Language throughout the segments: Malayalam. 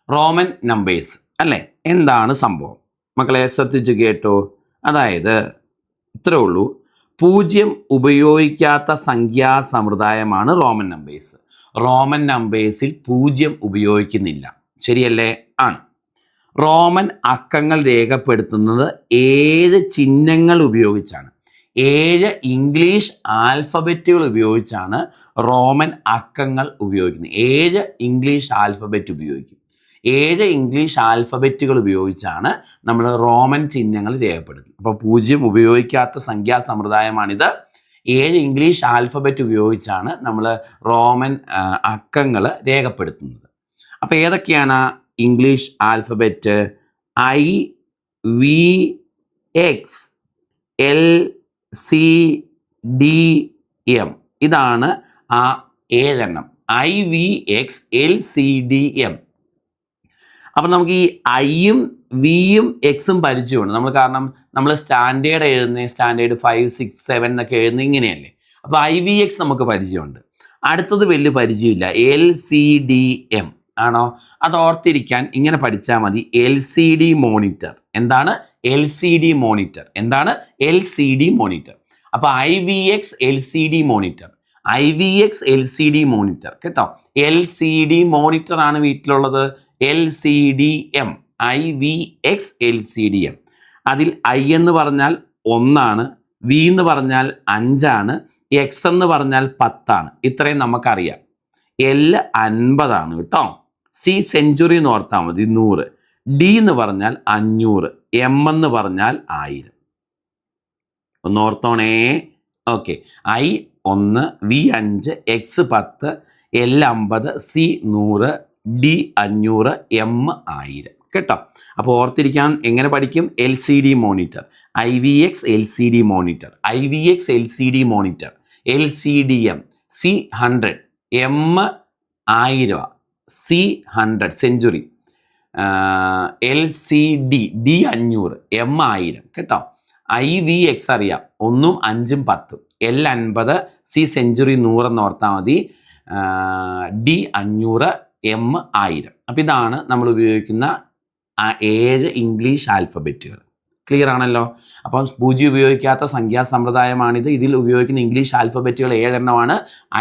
റോമൻ നമ്പേഴ്സ് അല്ലേ? എന്താണ് സംഭവം മക്കളെ? ശ്രദ്ധിച്ച് കേട്ടോ. അതായത് ഇത്രേ ഉള്ളൂ, 0 ഉപയോഗിക്കാത്ത സംഖ്യാ സമ്പ്രദായമാണ് റോമൻ നമ്പേഴ്സ്. റോമൻ നമ്പേഴ്സിൽ 0 ഉപയോഗിക്കുന്നില്ല. ശരിയല്ലേ? ആണ്. റോമൻ അക്കങ്ങൾ രേഖപ്പെടുത്തുന്നത് 7 ചിഹ്നങ്ങൾ ഉപയോഗിച്ചാണ്. 7 ഇംഗ്ലീഷ് ആൽഫബറ്റുകൾ ഉപയോഗിച്ചാണ് റോമൻ അക്കങ്ങൾ ഉപയോഗിക്കുന്നത്. 7 ഇംഗ്ലീഷ് ആൽഫബറ്റ് ഉപയോഗിക്കും. 7 ഇംഗ്ലീഷ് ആൽഫബറ്റുകൾ ഉപയോഗിച്ചാണ് നമ്മൾ റോമൻ ചിഹ്നങ്ങൾ രേഖപ്പെടുത്തുന്നത്. അപ്പോൾ 0 ഉപയോഗിക്കാത്ത സംഖ്യാ സമ്പ്രദായമാണിത്. 7 ഇംഗ്ലീഷ് ആൽഫബറ്റ് ഉപയോഗിച്ചാണ് നമ്മൾ റോമൻ അക്കങ്ങൾ രേഖപ്പെടുത്തുന്നത്. അപ്പോൾ ഏതൊക്കെയാണ് English alphabet? I, V, X, L, C, D, M. ഇതാണ് ആ 7 എണ്ണം. I, V, X, L, C, D, M. അപ്പം നമുക്ക് ഈ ഐയും വിയും എക്സും പരിചയമുണ്ട് നമ്മൾ. കാരണം നമ്മൾ സ്റ്റാൻഡേർഡ് എഴുതുന്നത് സ്റ്റാൻഡേർഡ് 5, 6, 7 എന്നൊക്കെ എഴുതുന്നത് ഇങ്ങനെയല്ലേ. അപ്പോൾ IVX നമുക്ക് പരിചയമുണ്ട്. അടുത്തത് വലിയ പരിചയമില്ല, LCD-M ആണോ? അത് ഓർത്തിരിക്കാൻ ഇങ്ങനെ പഠിച്ചാൽ മതി. LCD monitor. എന്താണ് LCD മോണിറ്റർ? എന്താണ് LCD മോണിറ്റർ? അപ്പോൾ IVX LCD monitor, IVX LCD monitor കേട്ടോ. LCD മോണിറ്റർ ആണ് വീട്ടിലുള്ളത്. LCD-M, IVX LCD-M. അതിൽ I എന്ന് പറഞ്ഞാൽ 1 ആണ്, V എന്ന് പറഞ്ഞാൽ 5 ആണ്, X എന്ന് പറഞ്ഞാൽ 10 ആണ്. ഇത്രയും നമുക്കറിയാം. L 50 ആണ് കേട്ടോ. C സെഞ്ചുറി എന്ന് ഓർത്താൽ മതി, 100. D എന്ന് പറഞ്ഞാൽ 500, M എന്ന് പറഞ്ഞാൽ 1000. ഒന്ന് ഓർത്തോണേ. Okay. I 1, V 5, X 10, L 50, C 100, D 500, M 1000 കേട്ടോ. അപ്പോൾ ഓർത്തിരിക്കാൻ എങ്ങനെ പഠിക്കും? LCD monitor, IVX LCD monitor, IVX LCD monitor, LCD-M, C 100, M 1000, C 100 century, LCD D 500, M 1000 കേട്ടോ. IVX അറിയാം, 1, 5, 10, L 50, C സെഞ്ചുറി 100 എന്ന് ഓർത്താൽ മതി, D 500, M 1000. അപ്പം ഇതാണ് നമ്മൾ ഉപയോഗിക്കുന്ന 7 ഇംഗ്ലീഷ് ആൽഫബറ്റുകൾ. ക്ലിയർ ആണല്ലോ? അപ്പം 0 ഉപയോഗിക്കാത്ത സംഖ്യാ സമ്പ്രദായമാണിത്. ഇതിൽ ഉപയോഗിക്കുന്ന ഇംഗ്ലീഷ് ആൽഫബറ്റുകൾ 7 എണ്ണമാണ്.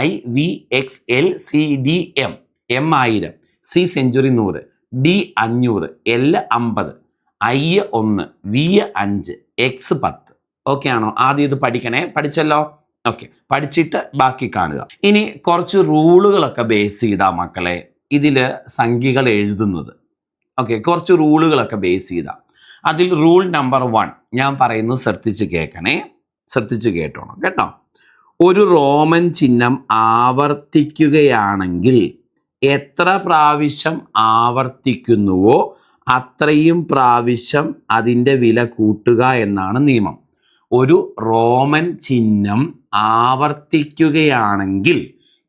IVX LCD-M, M 1000, C century 100, D 500, L 50, I 1, V 5, X 10. Okay ആണോ? ആദ്യം ഇത് പഠിക്കണേ. പഠിച്ചല്ലോ? ഓക്കെ. പഠിച്ചിട്ട് ബാക്കി കാണുക. ഇനി കുറച്ച് റൂളുകളൊക്കെ ബേസ് ചെയ്താ മക്കളെ ഇതിൽ സംഖ്യകൾ എഴുതുന്നത്. ഓക്കെ. കുറച്ച് റൂളുകളൊക്കെ ബേസ് ചെയ്താൽ അതിൽ റൂൾ നമ്പർ 1 ഞാൻ പറയുന്നത് ശ്രദ്ധിച്ച് കേൾക്കണേ. ശ്രദ്ധിച്ച് കേട്ടോണം കേട്ടോ. ഒരു റോമൻ ചിഹ്നം ആവർത്തിക്കുകയാണെങ്കിൽ എത്ര പ്രാവശ്യം ആവർത്തിക്കുന്നുവോ അത്രയും പ്രാവശ്യം അതിൻ്റെ വില കൂട്ടുക എന്നാണ് നിയമം. ഒരു റോമൻ ചിഹ്നം ആവർത്തിക്കുകയാണെങ്കിൽ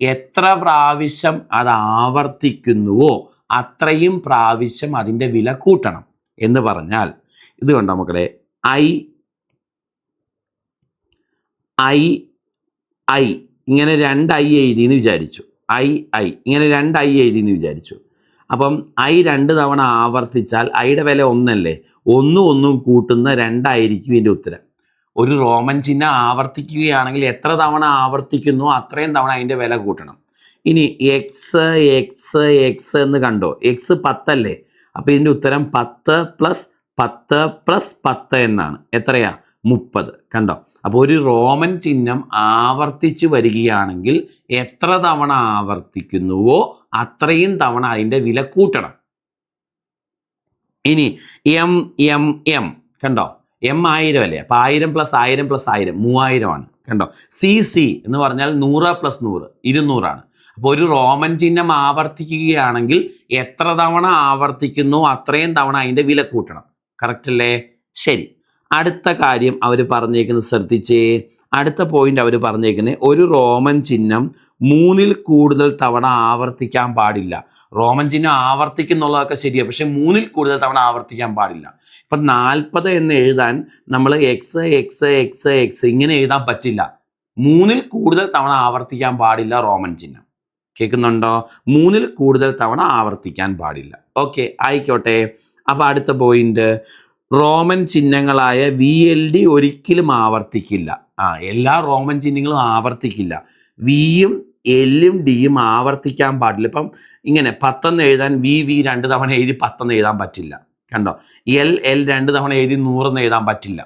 എത്ര പ്രാവശ്യം അത് ആവർത്തിക്കുന്നുവോ അത്രയും പ്രാവശ്യം അതിൻ്റെ വില കൂട്ടണം എന്ന് പറഞ്ഞാൽ ഇത് കണ്ടോ മക്കളെ, I ഇങ്ങനെ 2 I എഴുതിയെന്ന് വിചാരിച്ചു. I ഇങ്ങനെ 2 I എഴുതിയെന്ന് വിചാരിച്ചു. അപ്പം I 2 തവണ ആവർത്തിച്ചാൽ Iയുടെ വില 1 അല്ലേ? 1 കൂട്ടുന്ന 2 ആയിരിക്കും ഇതിൻ്റെ ഉത്തരം. ഒരു റോമൻ ചിഹ്നം ആവർത്തിക്കുകയാണെങ്കിൽ എത്ര തവണ ആവർത്തിക്കുന്നു അത്രയും തവണ അതിൻ്റെ വില കൂട്ടണം. ഇനി X എന്ന് കണ്ടോ? X 10 അല്ലേ? അപ്പോൾ ഇതിൻ്റെ ഉത്തരം 10 + 10 എന്നാണ്. എത്രയാ? 30. കണ്ടോ? അപ്പോൾ ഒരു റോമൻ ചിഹ്നം ആവർത്തിച്ചു വരികയാണെങ്കിൽ എത്ര തവണ ആവർത്തിക്കുന്നുവോ അത്രയും തവണ അതിൻ്റെ വില കൂട്ടണം. ഇനി M കണ്ടോ? M 1000 അല്ലേ? അപ്പോൾ 1000 + 1000 + 1000 3000 ആണ്. കണ്ടോ? CC എന്ന് പറഞ്ഞാൽ 100 + 100 200 ആണ്. അപ്പോൾ ഒരു റോമൻ ചിഹ്നം ആവർത്തിക്കുകയാണെങ്കിൽ എത്ര തവണ ആവർത്തിക്കുന്നു അത്രയും തവണ അതിൻ്റെ വില കൂട്ടണം. കറക്റ്റ് അല്ലേ? ശരി. അടുത്ത കാര്യം അവർ പറഞ്ഞേക്കുന്നത് ശ്രദ്ധിച്ചേ. അടുത്ത പോയിന്റ് അവർ പറഞ്ഞേക്കുന്നത് ഒരു റോമൻ ചിഹ്നം 3-ൽ കൂടുതൽ തവണ ആവർത്തിക്കാൻ പാടില്ല. റോമൻ ചിഹ്നം ആവർത്തിക്കുന്നുള്ളതൊക്കെ ശരിയാണ്, പക്ഷെ 3-ൽ കൂടുതൽ തവണ ആവർത്തിക്കാൻ പാടില്ല. ഇപ്പം 40 എന്ന് എഴുതാൻ നമ്മൾ X ഇങ്ങനെ എഴുതാൻ പറ്റില്ല. 3-ൽ കൂടുതൽ തവണ ആവർത്തിക്കാൻ പാടില്ല റോമൻ ചിഹ്നം. കേൾക്കുന്നുണ്ടോ? 3-ൽ കൂടുതൽ തവണ ആവർത്തിക്കാൻ പാടില്ല. ഓക്കെ, ആയിക്കോട്ടെ. അപ്പോൾ അടുത്ത പോയിന്റ്, റോമൻ ചിഹ്നങ്ങളായ VLD ഒരിക്കലും ആവർത്തിക്കില്ല. എല്ലാ റോമൻ ചിഹ്നങ്ങളും ആവർത്തിക്കില്ല. വിയും എല്ലും ഡിയും ആവർത്തിക്കാൻ പാടില്ല. ഇപ്പം ഇങ്ങനെ 10 എഴുതാൻ വി 2 തവണ എഴുതി 10 എഴുതാൻ പറ്റില്ല. കണ്ടോ? എൽ 2 തവണ എഴുതി 100 എഴുതാൻ പറ്റില്ല.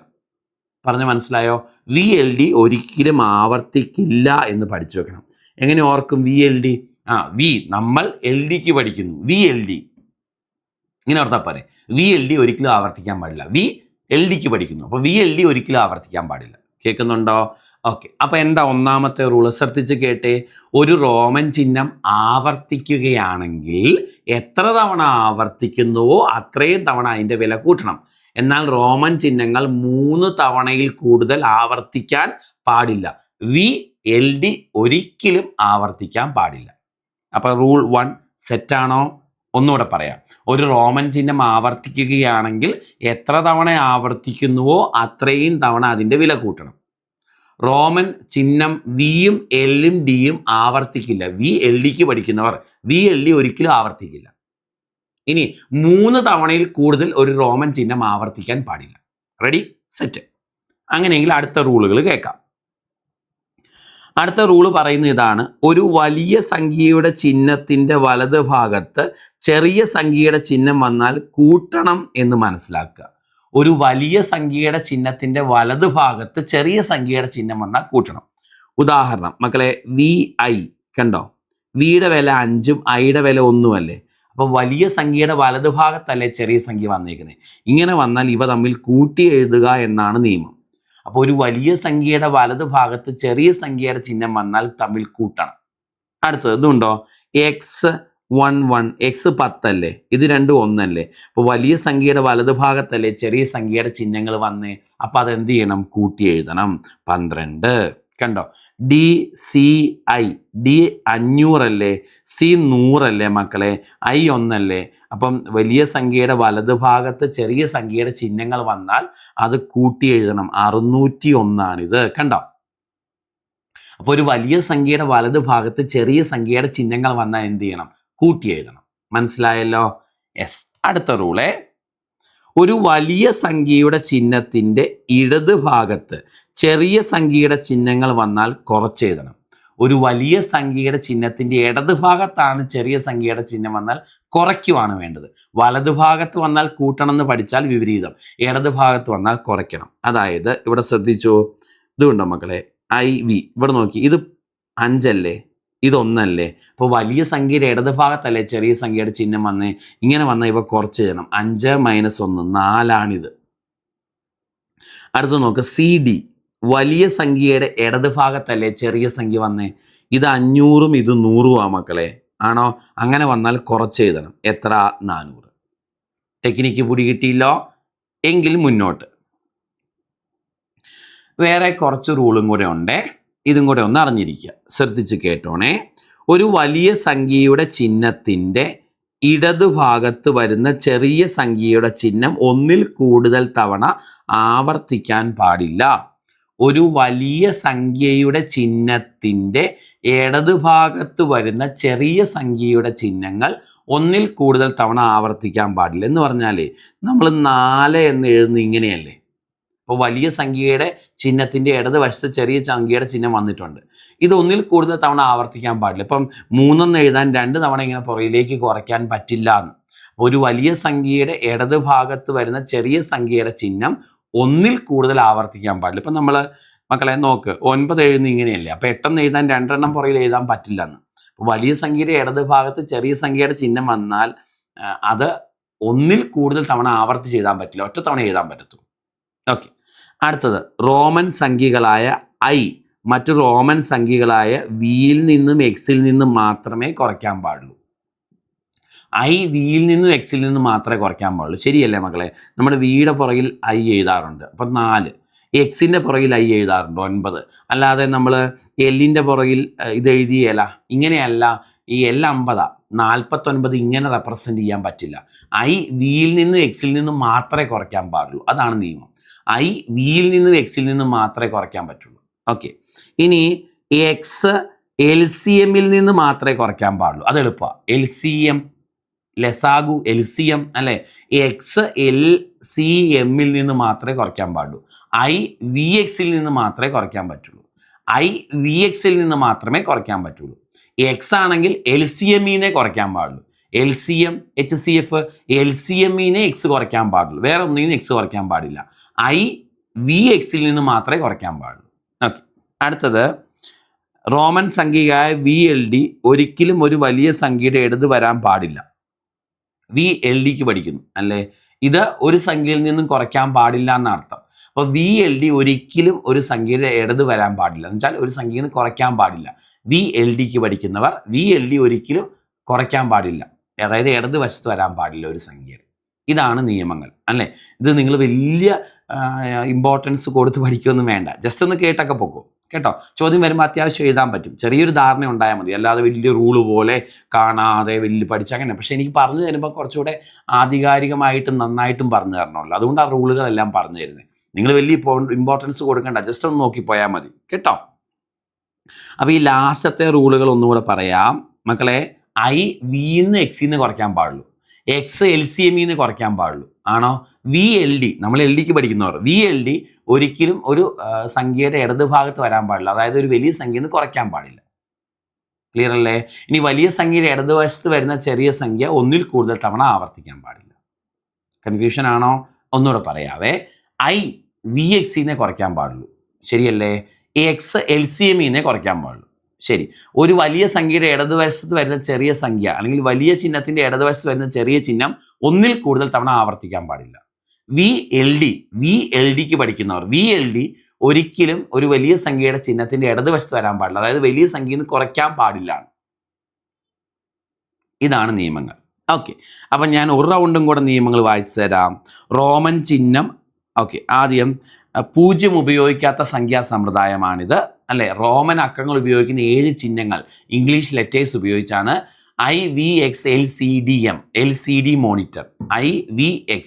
പറഞ്ഞ് മനസ്സിലായോ? VLD ഒരിക്കലും ആവർത്തിക്കില്ല എന്ന് പഠിച്ചു വെക്കണം. എങ്ങനെ ഓർക്കും VLD? വി നമ്മൾ LDക്ക് പഠിക്കുന്നു, VLD ഇങ്ങനെ ഓർത്താൽ പോരെ. VLD ഒരിക്കലും ആവർത്തിക്കാൻ പാടില്ല. LDക്ക് പഠിക്കുന്നു, അപ്പോൾ VLD ഒരിക്കലും ആവർത്തിക്കാൻ പാടില്ല. കേൾക്കുന്നുണ്ടോ? ഓക്കെ, അപ്പോൾ എന്താ ഒന്നാമത്തെ റൂള്? ശ്രദ്ധിച്ച് കേട്ടെ. ഒരു റോമൻ ചിഹ്നം ആവർത്തിക്കുകയാണെങ്കിൽ എത്ര തവണ ആവർത്തിക്കുന്നുവോ അത്രയും തവണ അതിൻ്റെ വില കൂട്ടണം. എന്നാൽ റോമൻ ചിഹ്നങ്ങൾ 3 തവണയിൽ കൂടുതൽ ആവർത്തിക്കാൻ പാടില്ല. VLD ഒരിക്കലും ആവർത്തിക്കാൻ പാടില്ല. അപ്പോൾ റൂൾ 1 സെറ്റാണോ? ഒന്നുകൂടെ പറയാം. ഒരു റോമൻ ചിഹ്നം ആവർത്തിക്കുകയാണെങ്കിൽ എത്ര തവണ ആവർത്തിക്കുന്നുവോ അത്രയും തവണ അതിൻ്റെ വില കൂട്ടണം. റോമൻ ചിഹ്നം വിയും എല്ലും ഡിയും ആവർത്തിക്കില്ല. VLDക്ക് പഠിക്കുന്നവർ VLD ഒരിക്കലും ആവർത്തിക്കില്ല. ഇനി 3 തവണയിൽ കൂടുതൽ ഒരു റോമൻ ചിഹ്നം ആവർത്തിക്കാൻ പാടില്ല. Ready, set. അങ്ങനെയെങ്കിൽ അടുത്ത റൂളുകൾ കേൾക്കാം. അടുത്ത റൂള് പറയുന്ന ഇതാണ്: ഒരു വലിയ സംഖ്യയുടെ ചിഹ്നത്തിൻ്റെ വലത് ഭാഗത്ത് ചെറിയ സംഖ്യയുടെ ചിഹ്നം വന്നാൽ കൂട്ടണം എന്ന് മനസ്സിലാക്കുക. ഒരു വലിയ സംഖ്യയുടെ ചിഹ്നത്തിൻ്റെ വലത് ഭാഗത്ത് ചെറിയ സംഖ്യയുടെ ചിഹ്നം വന്നാൽ കൂട്ടണം. ഉദാഹരണം മക്കളെ, VI കണ്ടോ? വിയുടെ വില 5ഉം ഐയുടെ വില 1ഉം അല്ലേ? അപ്പോൾ വലിയ സംഖ്യയുടെ വലത് ഭാഗത്തല്ലേ ചെറിയ സംഖ്യ വന്നേക്കുന്നത്. ഇങ്ങനെ വന്നാൽ ഇവ തമ്മിൽ കൂട്ടി എഴുതുക എന്നാണ് നിയമം. അപ്പോൾ ഒരു വലിയ സംഖ്യയുടെ വലത് ഭാഗത്ത് ചെറിയ സംഖ്യയുടെ ചിഹ്നം വന്നാൽ തമ്മിൽ കൂട്ടണം. അടുത്തത് ഇതുണ്ടോ? X11, X 10 അല്ലേ? ഇത് രണ്ടും 1 അല്ലേ? അപ്പോൾ വലിയ സംഖ്യയുടെ വലത് ഭാഗത്തല്ലേ ചെറിയ സംഖ്യയുടെ ചിഹ്നങ്ങൾ വന്നേ. അപ്പോൾ അതെന്ത് ചെയ്യണം? കൂട്ടി എഴുതണം. 12 കണ്ടോ? DCI, D 500 അല്ലേ? C 100 അല്ലേ മക്കളെ? I 1 അല്ലേ? അപ്പം വലിയ സംഖ്യയുടെ വലത് ഭാഗത്ത് ചെറിയ സംഖ്യയുടെ ചിഹ്നങ്ങൾ വന്നാൽ അത് കൂട്ടി എഴുതണം. 601 കണ്ടോ? അപ്പോൾ ഒരു വലിയ സംഖ്യയുടെ വലത് ഭാഗത്ത് ചെറിയ സംഖ്യയുടെ ചിഹ്നങ്ങൾ വന്നാൽ എന്ത് ചെയ്യണം? കൂട്ടി എഴുതണം. മനസ്സിലായല്ലോ? യെസ്. അടുത്ത റൂളേ, ഒരു വലിയ സംഖ്യയുടെ ചിഹ്നത്തിൻ്റെ ഇടത് ഭാഗത്ത് ചെറിയ സംഖ്യയുടെ ചിഹ്നങ്ങൾ വന്നാൽ കുറച്ചെഴുതണം. ഒരു വലിയ സംഖ്യയുടെ ചിഹ്നത്തിൻ്റെ ഇടത് ഭാഗത്താണ് ചെറിയ സംഖ്യയുടെ ചിഹ്നം വന്നാൽ കുറയ്ക്കുവാണ് വേണ്ടത്. വലത് ഭാഗത്ത് വന്നാൽ കൂട്ടണം എന്ന് പഠിച്ചാൽ വിപരീതം, ഇടത് ഭാഗത്ത് വന്നാൽ കുറയ്ക്കണം. അതായത് ഇവിടെ ശ്രദ്ധിച്ചു, ഇതുണ്ടോ മക്കളെ? IV ഇവിടെ നോക്കി, ഇത് 5 അല്ലേ? ഇത് 1 അല്ലേ? അപ്പോൾ വലിയ സംഖ്യയുടെ ഇടത് ഭാഗത്തല്ലേ ചെറിയ സംഖ്യയുടെ ചിഹ്നം വന്നേ. ഇങ്ങനെ വന്നാൽ ഇവ കുറച്ച് എഴുതണം. 5 - 1 4ആണിത്. അടുത്ത് നോക്ക്, CD വലിയ സംഖ്യയുടെ ഇടത് ഭാഗത്തല്ലേ ചെറിയ സംഖ്യ വന്നേ. ഇത് 500ഉം ഇത് 100ഉം മക്കളെ. ആണോ? അങ്ങനെ വന്നാൽ കുറച്ച് എഴുതണം. എത്ര? 400. ടെക്നിക്ക് പിടി കിട്ടിയില്ലോ? എങ്കിൽ മുന്നോട്ട്. വേറെ കുറച്ച് റൂളും കൂടെ ഉണ്ടേ, ഇതും കൂടെ ഒന്ന് അറിഞ്ഞിരിക്കുക. ശ്രദ്ധിച്ച് കേട്ടോണേ. ഒരു വലിയ സംഖ്യയുടെ ചിഹ്നത്തിൻ്റെ ഇടതുഭാഗത്ത് വരുന്ന ചെറിയ സംഖ്യയുടെ ചിഹ്നം 1-ൽ കൂടുതൽ തവണ ആവർത്തിക്കാൻ പാടില്ല. ഒരു വലിയ സംഖ്യയുടെ ചിഹ്നത്തിൻ്റെ ഇടതുഭാഗത്ത് വരുന്ന ചെറിയ സംഖ്യയുടെ ചിഹ്നങ്ങൾ 1-ൽ കൂടുതൽ തവണ ആവർത്തിക്കാൻ പാടില്ല. എന്ന് പറഞ്ഞാൽ നമ്മൾ 4 എന്ന് എഴുതുന്നത് ഇങ്ങനെയല്ലേ? അപ്പോൾ വലിയ സംഖ്യയുടെ ചിഹ്നത്തിൻ്റെ ഇടതുവശത്ത് ചെറിയ സംഖ്യയുടെ ചിഹ്നം വന്നിട്ടുണ്ട്. ഇത് 1-ൽ കൂടുതൽ തവണ ആവർത്തിക്കാൻ പാടില്ല. ഇപ്പം 3 എന്ന് എഴുതാൻ 2 തവണ ഇങ്ങനെ പുറകിലേക്ക് കുറയ്ക്കാൻ പറ്റില്ല എന്ന്. ഒരു വലിയ സംഖ്യയുടെ ഇടതുഭാഗത്ത് വരുന്ന ചെറിയ സംഖ്യയുടെ ചിഹ്നം 1-ൽ കൂടുതൽ ആവർത്തിക്കാൻ പാടില്ല. ഇപ്പം നമ്മൾ മക്കളെ നോക്ക്, 9 എഴുതുന്നത് ഇങ്ങനെയല്ലേ? അപ്പോൾ 8 എന്ന് എഴുതാൻ 2 എണ്ണം പുറകിൽ എഴുതാൻ പറ്റില്ല എന്ന്. വലിയ സംഖ്യയുടെ ഇടതുഭാഗത്ത് ചെറിയ സംഖ്യയുടെ ചിഹ്നം വന്നാൽ അത് 1-ൽ കൂടുതൽ തവണ ആവർത്തിച്ച് എഴുതാൻ പറ്റില്ല, ഒറ്റ തവണ എഴുതാൻ പറ്റത്തുള്ളൂ. ഓക്കെ. അടുത്തത്, റോമൻ സംഖ്യകളായ I മറ്റു റോമൻ സംഖ്യകളായ വിയിൽ നിന്നും എക്സിൽ നിന്നും മാത്രമേ കുറയ്ക്കാൻ പാടുള്ളൂ. I വിയിൽ നിന്നും എക്സിൽ നിന്നും മാത്രമേ കുറയ്ക്കാൻ പാടുള്ളൂ. ശരിയല്ലേ മക്കളെ? നമ്മുടെ വിയുടെ പുറകിൽ I എഴുതാറുണ്ട്, അപ്പം 4. എക്സിൻ്റെ പുറകിൽ I എഴുതാറുണ്ട്, 9. അല്ലാതെ നമ്മൾ എല്ലിൻ്റെ പുറകിൽ ഇത് എഴുതിയല്ല, ഇങ്ങനെയല്ല. ഈ L 50, 49 ഇങ്ങനെ റെപ്രസെൻറ്റ് ചെയ്യാൻ പറ്റില്ല. I വിയിൽ നിന്നും എക്സിൽ നിന്നും മാത്രമേ കുറയ്ക്കാൻ പാടുള്ളൂ. അതാണ് നിയമം. I വിയിൽ നിന്നും എക്സിൽ നിന്നും മാത്രമേ കുറയ്ക്കാൻ പറ്റുള്ളൂ. ഓക്കെ. ഇനി X LCMൽ നിന്ന് മാത്രമേ കുറയ്ക്കാൻ പാടുള്ളൂ. അത് എളുപ്പമാണ്. LCM, ലസാഗു, LCM അല്ലേ? XLCMൽ നിന്ന് മാത്രമേ കുറയ്ക്കാൻ പാടുള്ളൂ. IVXൽ നിന്ന് മാത്രമേ കുറയ്ക്കാൻ പറ്റുള്ളൂ. IVXൽ നിന്ന് മാത്രമേ കുറയ്ക്കാൻ പറ്റുള്ളൂ. X ആണെങ്കിൽ LCMനെ കുറയ്ക്കാൻ പാടുള്ളൂ. LCM, HCF, LCMനെ X കുറയ്ക്കാൻ പാടുള്ളൂ. വേറെ ഒന്നിനും X കുറയ്ക്കാൻ പാടില്ല. IVXൽ നിന്ന് മാത്രമേ കുറയ്ക്കാൻ പാടുള്ളൂ. ഓക്കെ, അടുത്തത് റോമൻ സംഖ്യയായ VLD ഒരിക്കലും ഒരു വലിയ സംഖ്യയുടെ ഇടത് വരാൻ പാടില്ല. VLDക്ക് പഠിക്കുന്നു അല്ലേ? ഇത് ഒരു സംഖ്യയിൽ നിന്നും കുറയ്ക്കാൻ പാടില്ല എന്നർത്ഥം. അപ്പോൾ VLD ഒരിക്കലും ഒരു സംഖ്യയുടെ ഇടത് വരാൻ പാടില്ല എന്ന് വെച്ചാൽ ഒരു സംഖ്യയിൽ നിന്ന് കുറയ്ക്കാൻ പാടില്ല. VLDക്ക് പഠിക്കുന്നവർ VLD ഒരിക്കലും കുറയ്ക്കാൻ പാടില്ല, അതായത് ഇടത് വശത്ത് വരാൻ പാടില്ല ഒരു സംഖ്യയുടെ. ഇതാണ് നിയമങ്ങൾ അല്ലേ? ഇത് നിങ്ങൾ വലിയ ഇമ്പോർട്ടൻസ് കൊടുത്ത് പഠിക്കുകയൊന്നും വേണ്ട, ജസ്റ്റ് ഒന്ന് കേട്ടൊക്കെ പൊക്കോ കേട്ടോ. ചോദ്യം വരുമ്പോൾ അത്യാവശ്യം എഴുതാൻ പറ്റും, ചെറിയൊരു ധാരണ ഉണ്ടായാൽ മതി, അല്ലാതെ വലിയ റൂള് പോലെ കാണാതെ വലിയ പഠിച്ചാൽ അങ്ങനെ. പക്ഷേ എനിക്ക് പറഞ്ഞു തരുമ്പോൾ കുറച്ചുകൂടെ ആധികാരികമായിട്ടും നന്നായിട്ടും പറഞ്ഞു തരണമല്ലോ, അതുകൊണ്ട് ആ റൂളുകളെല്ലാം പറഞ്ഞു തരുന്നത്. നിങ്ങൾ വലിയ ഇമ്പോർട്ടൻസ് കൊടുക്കണ്ട, ജസ്റ്റ് ഒന്ന് നോക്കിപ്പോയാൽ മതി കേട്ടോ. അപ്പോൾ ഈ ലാസ്റ്റത്തെ റൂളുകൾ ഒന്നുകൂടെ പറയാം മക്കളെ. IVന്ന് Xന്ന് കുറയ്ക്കാൻ പാടുള്ളൂ. XLCMന്ന് കുറയ്ക്കാൻ പാടുള്ളൂ. ആണോ? VLD, നമ്മൾ LDക്ക് പഠിക്കുന്നവർ, VLD ഒരിക്കലും ഒരു സംഖ്യയുടെ ഇടത് ഭാഗത്ത് വരാൻ പാടില്ല, അതായത് ഒരു വലിയ സംഖ്യയിൽ നിന്ന് കുറയ്ക്കാൻ പാടില്ല. ക്ലിയർ അല്ലേ? ഇനി വലിയ സംഖ്യയുടെ ഇടതുവശത്ത് വരുന്ന ചെറിയ സംഖ്യ ഒന്നിൽ കൂടുതൽ തവണ ആവർത്തിക്കാൻ പാടില്ല. കൺഫ്യൂഷൻ ആണോ? ഒന്നുകൂടെ പറയാവേ. IVXനെ കുറയ്ക്കാൻ പാടുള്ളൂ, ശരിയല്ലേ? XLCMനെ കുറയ്ക്കാൻ പാടുള്ളൂ, ശരി. ഒരു വലിയ സംഖ്യയുടെ ഇടതുവശത്ത് വരുന്ന ചെറിയ സംഖ്യ അല്ലെങ്കിൽ വലിയ ചിഹ്നത്തിന്റെ ഇടതുവശത്ത് വരുന്ന ചെറിയ ചിഹ്നം ഒന്നിൽ കൂടുതൽ തവണ ആവർത്തിക്കാൻ പാടില്ല. VLDക്ക് പഠിക്കുന്നവർ, VLD ഒരിക്കലും ഒരു വലിയ സംഖ്യയുടെ ചിഹ്നത്തിന്റെ ഇടതുവശത്ത് വരാൻ പാടില്ല, അതായത് വലിയ സംഖ്യയിൽ നിന്ന് കുറയ്ക്കാൻ പാടില്ല. ഇതാണ് നിയമങ്ങൾ. ഓക്കെ, അപ്പം ഞാൻ ഒരു റൗണ്ടും കൂടെ നിയമങ്ങൾ വായിച്ചു തരാം. റോമൻ ചിഹ്നം, ഓക്കെ, ആദ്യം 0 ഉപയോഗിക്കാത്ത സംഖ്യാ സമ്പ്രദായമാണിത് അല്ലേ? റോമൻ അക്കങ്ങൾ ഉപയോഗിക്കുന്ന 7 ചിഹ്നങ്ങൾ ഇംഗ്ലീഷ് ലെറ്റേഴ്സ് ഉപയോഗിച്ചാണ്. IVX, LCDM, LCD monitor, IVX,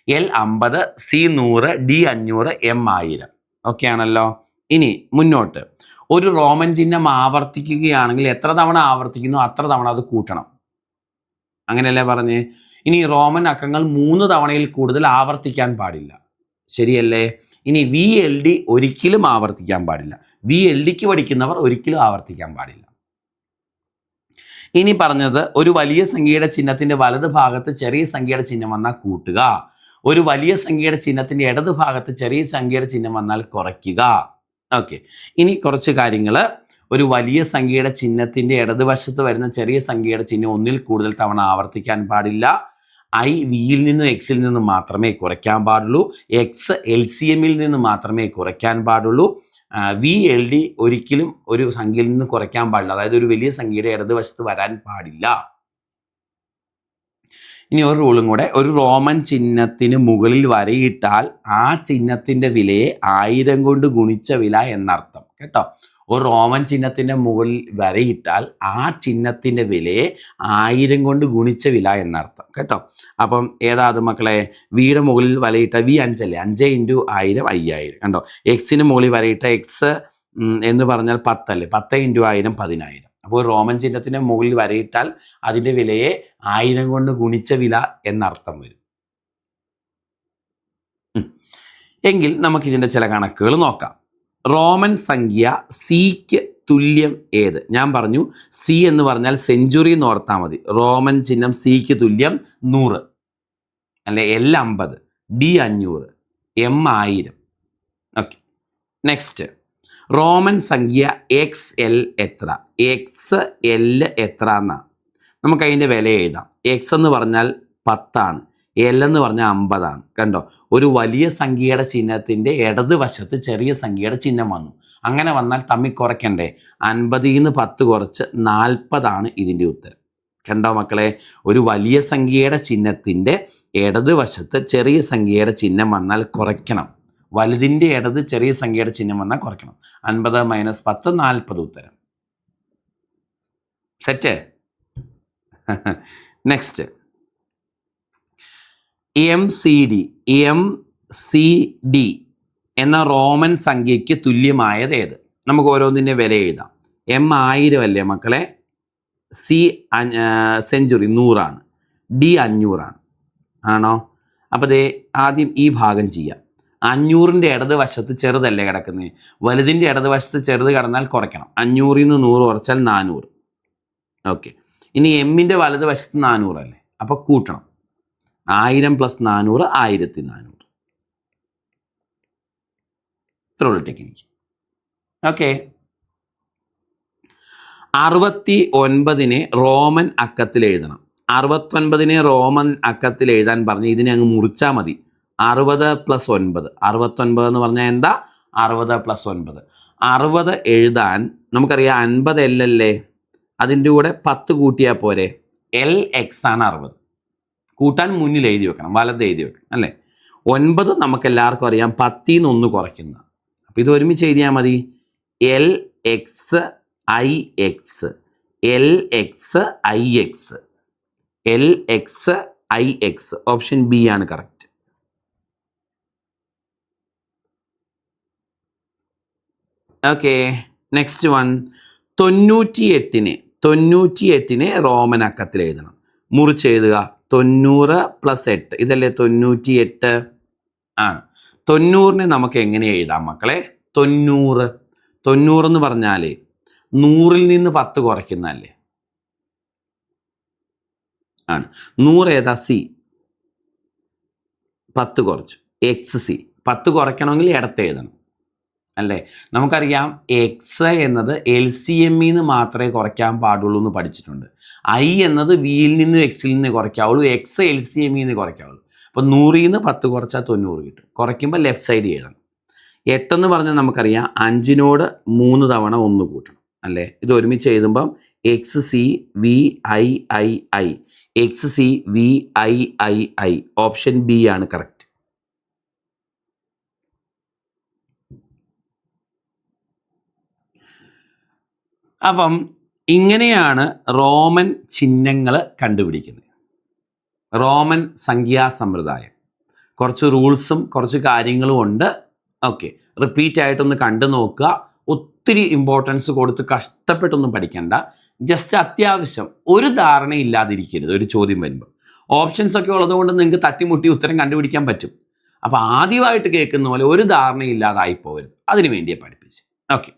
L 50, C 100, D 500, M 1000. Okay ആണല്ലോ. ഇനി മുന്നോട്ട്, ഒരു റോമൻ ചിഹ്നം ആവർത്തിക്കുകയാണെങ്കിൽ എത്ര തവണ ആവർത്തിക്കുന്നു അത്ര തവണ അത് കൂട്ടണം, അങ്ങനെയല്ലേ പറഞ്ഞ്? ഇനി റോമൻ അക്കങ്ങൾ 3 തവണയിൽ കൂടുതൽ ആവർത്തിക്കാൻ പാടില്ല, ശരിയല്ലേ? ഇനി VLD ഒരിക്കലും ആവർത്തിക്കാൻ പാടില്ല. VLDക്ക് പഠിക്കുന്നവർ ഒരിക്കലും ആവർത്തിക്കാൻ പാടില്ല. ഇനി പറഞ്ഞത്, ഒരു വലിയ സംഖ്യയുടെ ചിഹ്നത്തിന്റെ വലത് ഭാഗത്ത് ചെറിയ സംഖ്യയുടെ ചിഹ്നം വന്നാൽ കൂട്ടുക, ഒരു വലിയ സംഖ്യയുടെ ചിഹ്നത്തിന്റെ ഇടത് ഭാഗത്ത് ചെറിയ സംഖ്യയുടെ ചിഹ്നം വന്നാൽ കുറയ്ക്കുക. ഓക്കെ, ഇനി കുറച്ച് കാര്യങ്ങൾ. ഒരു വലിയ സംഖ്യയുടെ ചിഹ്നത്തിന്റെ ഇടതുവശത്ത് വരുന്ന ചെറിയ സംഖ്യയുടെ ചിഹ്നം ഒന്നിൽ കൂടുതൽ തവണ ആവർത്തിക്കാൻ പാടില്ല. IVയിൽ നിന്നും Xൽ നിന്നും മാത്രമേ കുറയ്ക്കാൻ പാടുള്ളൂ. XLCMൽ നിന്ന് മാത്രമേ കുറയ്ക്കാൻ പാടുള്ളൂ. VLD ഒരിക്കലും ഒരു സംഖ്യയിൽ നിന്ന് കുറയ്ക്കാൻ പാടില്ല, അതായത് ഒരു വലിയ സംഖ്യയുടെ ഇടതുവശത്ത് വരാൻ പാടില്ല. ഇനി ഒരു റൂളും കൂടെ, ഒരു റോമൻ ചിഹ്നത്തിന് മുകളിൽ വരയിട്ടാൽ ആ ചിഹ്നത്തിന്റെ വിലയെ 1000 കൊണ്ട് ഗുണിച്ച വില എന്നർത്ഥം കേട്ടോ. ഒരു റോമൻ ചിഹ്നത്തിന്റെ മുകളിൽ വരയിട്ടാൽ ആ ചിഹ്നത്തിന്റെ വിലയെ 1000 കൊണ്ട് ഗുണിച്ച വില എന്നർത്ഥം കേട്ടോ. അപ്പം ഏതാത് മക്കളെ? വിയുടെ മുകളിൽ വരയിട്ട V 5 അല്ലേ? 5 × 1000 5000 കണ്ടോ. Xന് മുകളിൽ വരയിട്ട X എന്ന് പറഞ്ഞാൽ 10 അല്ലേ? 10 × 1000 10000. അപ്പോൾ ഒരു റോമൻ ചിഹ്നത്തിന്റെ മുകളിൽ വരയിട്ടാൽ അതിന്റെ വിലയെ 1000 കൊണ്ട് ഗുണിച്ച വില എന്നർത്ഥം വരും. എങ്കിൽ നമുക്കിതിൻ്റെ ചില കണക്കുകൾ നോക്കാം. റോമൻ സംഖ്യ സിക്ക് തുല്യം ഏത്? ഞാൻ പറഞ്ഞു സി എന്ന് പറഞ്ഞാൽ സെഞ്ചുറി എന്ന് ഓർത്താൽ മതി. റോമൻ ചിഹ്നം സിക്ക് തുല്യം 100 അല്ലെ? L 50, D 500, M 1000. Okay, next Roman സംഖ്യ XL എത്ര? XL എത്ര എന്നാണ് നമുക്ക് അതിൻ്റെ വില എഴുതാം. X എന്ന് പറഞ്ഞാൽ 10 ആണ്, L എന്ന് പറഞ്ഞാൽ 50 ആണ്. കണ്ടോ, ഒരു വലിയ സംഖ്യയുടെ ചിഹ്നത്തിൻ്റെ ഇടതുവശത്ത് ചെറിയ സംഖ്യയുടെ ചിഹ്നം വന്നു. അങ്ങനെ വന്നാൽ തമ്മിൽ കുറയ്ക്കണ്ടേ? 50ൽ നിന്ന് 10 കുറച്ച് 40 ആണ് ഇതിൻ്റെ ഉത്തരം. കണ്ടോ മക്കളെ, ഒരു വലിയ സംഖ്യയുടെ ചിഹ്നത്തിൻ്റെ ഇടതുവശത്ത് ചെറിയ സംഖ്യയുടെ ചിഹ്നം വന്നാൽ കുറയ്ക്കണം. വലുതിൻ്റെ ഇടത് ചെറിയ സംഖ്യയുടെ ചിഹ്നം വന്നാൽ കുറയ്ക്കണം. 50 - 10 40 ഉത്തരം. സെറ്റ്. നെക്സ്റ്റ് MCD എന്ന റോമൻ സംഖ്യയ്ക്ക് തുല്യമായത് ഏത്? നമുക്ക് ഓരോന്നിൻ്റെ വില എഴുതാം. എം 1000 അല്ലേ മക്കളെ, സി സെഞ്ചുറി 100 ഡി 500 ആണോ? അപ്പോൾ ദേ ആദ്യം ഈ ഭാഗം ചെയ്യാം. 500ൻ്റെ ഇടതുവശത്ത് ചെറുതല്ലേ കിടക്കുന്നത്, വലുതിൻ്റെ ഇടതുവശത്ത് ചെറുത് കിടന്നാൽ കുറയ്ക്കണം. 500ൽ നിന്ന് 100 കുറച്ചാൽ 400. ഓക്കെ, ഇനി എമ്മിൻ്റെ വലതുവശത്ത് 400 അല്ലേ, അപ്പോൾ കൂട്ടണം. 1000 + 400 1400. ഇത്രയുള്ള ടെക്നിക്ക്. ഓക്കെ, 69നെ റോമൻ അക്കത്തിൽ എഴുതണം. 69നെ റോമൻ അക്കത്തിൽ എഴുതാൻ പറഞ്ഞ് ഇതിനെ അങ്ങ് മുറിച്ചാൽ മതി. 60 + 9, 69 എന്ന് പറഞ്ഞാൽ എന്താ? 60 + 9. 60 എഴുതാൻ നമുക്കറിയാം 50 L അല്ലേ, അതിൻ്റെ കൂടെ 10 കൂട്ടിയാൽ പോരെ. LX ആണ് 60. കൂട്ടാൻ മുന്നിൽ എഴുതി വെക്കണം, വലത് എഴുതി വെക്കണം അല്ലേ. 9 നമുക്ക് എല്ലാവർക്കും അറിയാം 10ൽ നിന്ന് 1 കുറയ്ക്കുന്ന. അപ്പോൾ ഇത് ഒരുമിച്ച് എഴുതിയാൽ മതി. LX IX, LX IX, LX IX. Option B ആണ് കറക്റ്റ്. Okay, next one. 98നെ റോമൻ അക്കത്തിൽ എഴുതണം. മുറിച്ച് എഴുതുക. 90 + 8 ഇതല്ലേ 98 ആണ്. 90നെ നമുക്ക് എങ്ങനെ എഴുതാം മക്കളെ? 90 എന്ന് പറഞ്ഞാൽ 100ൽ നിന്ന് 10 കുറയ്ക്കുന്നതല്ലേ ആണ്. 100 ഏതാ? സി. 10 കുറച്ചു. XC. 10 കുറയ്ക്കണമെങ്കിൽ ഇടത്ത് എഴുതണം അല്ലേ. നമുക്കറിയാം എക്സ് എന്നത് LCM നിന്ന് മാത്രമേ കുറയ്ക്കാൻ പാടുള്ളൂ എന്ന് പഠിച്ചിട്ടുണ്ട്. I എന്നത് വിയിൽ നിന്ന് എക്സിൽ നിന്ന് കുറയ്ക്കാവുള്ളൂ, എക്സ് LCM നിന്ന് കുറയ്ക്കാവുള്ളൂ. അപ്പോൾ 100ൽ നിന്ന് 10 കുറച്ചാൽ 90 കിട്ടും. കുറയ്ക്കുമ്പോൾ ലെഫ്റ്റ് സൈഡ് ചെയ്യണം. 8 എന്ന് പറഞ്ഞാൽ നമുക്കറിയാം 5നോട് 3 തവണ 1 കൂട്ടണം അല്ലേ. ഇത് ഒരുമിച്ച് എഴുതുമ്പം XC VIII, XC VIII. Option B ആണ് കറക്റ്റ്. അപ്പം ഇങ്ങനെയാണ് റോമൻ ചിഹ്നങ്ങൾ കണ്ടുപിടിക്കുന്നത്. റോമൻ സംഖ്യാസമ്പ്രദായം. കുറച്ച് റൂൾസും കുറച്ച് കാര്യങ്ങളും ഉണ്ട്. ഓക്കെ, റിപ്പീറ്റ് ആയിട്ടൊന്ന് കണ്ടു നോക്കുക. ഒത്തിരി ഇമ്പോർട്ടൻസ് കൊടുത്ത് കഷ്ടപ്പെട്ടൊന്നും പഠിക്കണ്ട. ജസ്റ്റ് അത്യാവശ്യം ഒരു ധാരണ ഇല്ലാതിരിക്കരുത് ഒരു ചോദ്യം വരുമ്പോൾ. ഓപ്ഷൻസ് ഒക്കെ ഉള്ളതുകൊണ്ട് നിങ്ങൾക്ക് തട്ടിമുട്ടി ഉത്തരം കണ്ടുപിടിക്കാൻ പറ്റും. അപ്പോൾ ആദ്യമായിട്ട് കേൾക്കുന്ന പോലെ ഒരു ധാരണയില്ലാതായി പോകരുത്. അതിനു വേണ്ടിയേ പഠിപ്പിച്ച്. ഓക്കെ.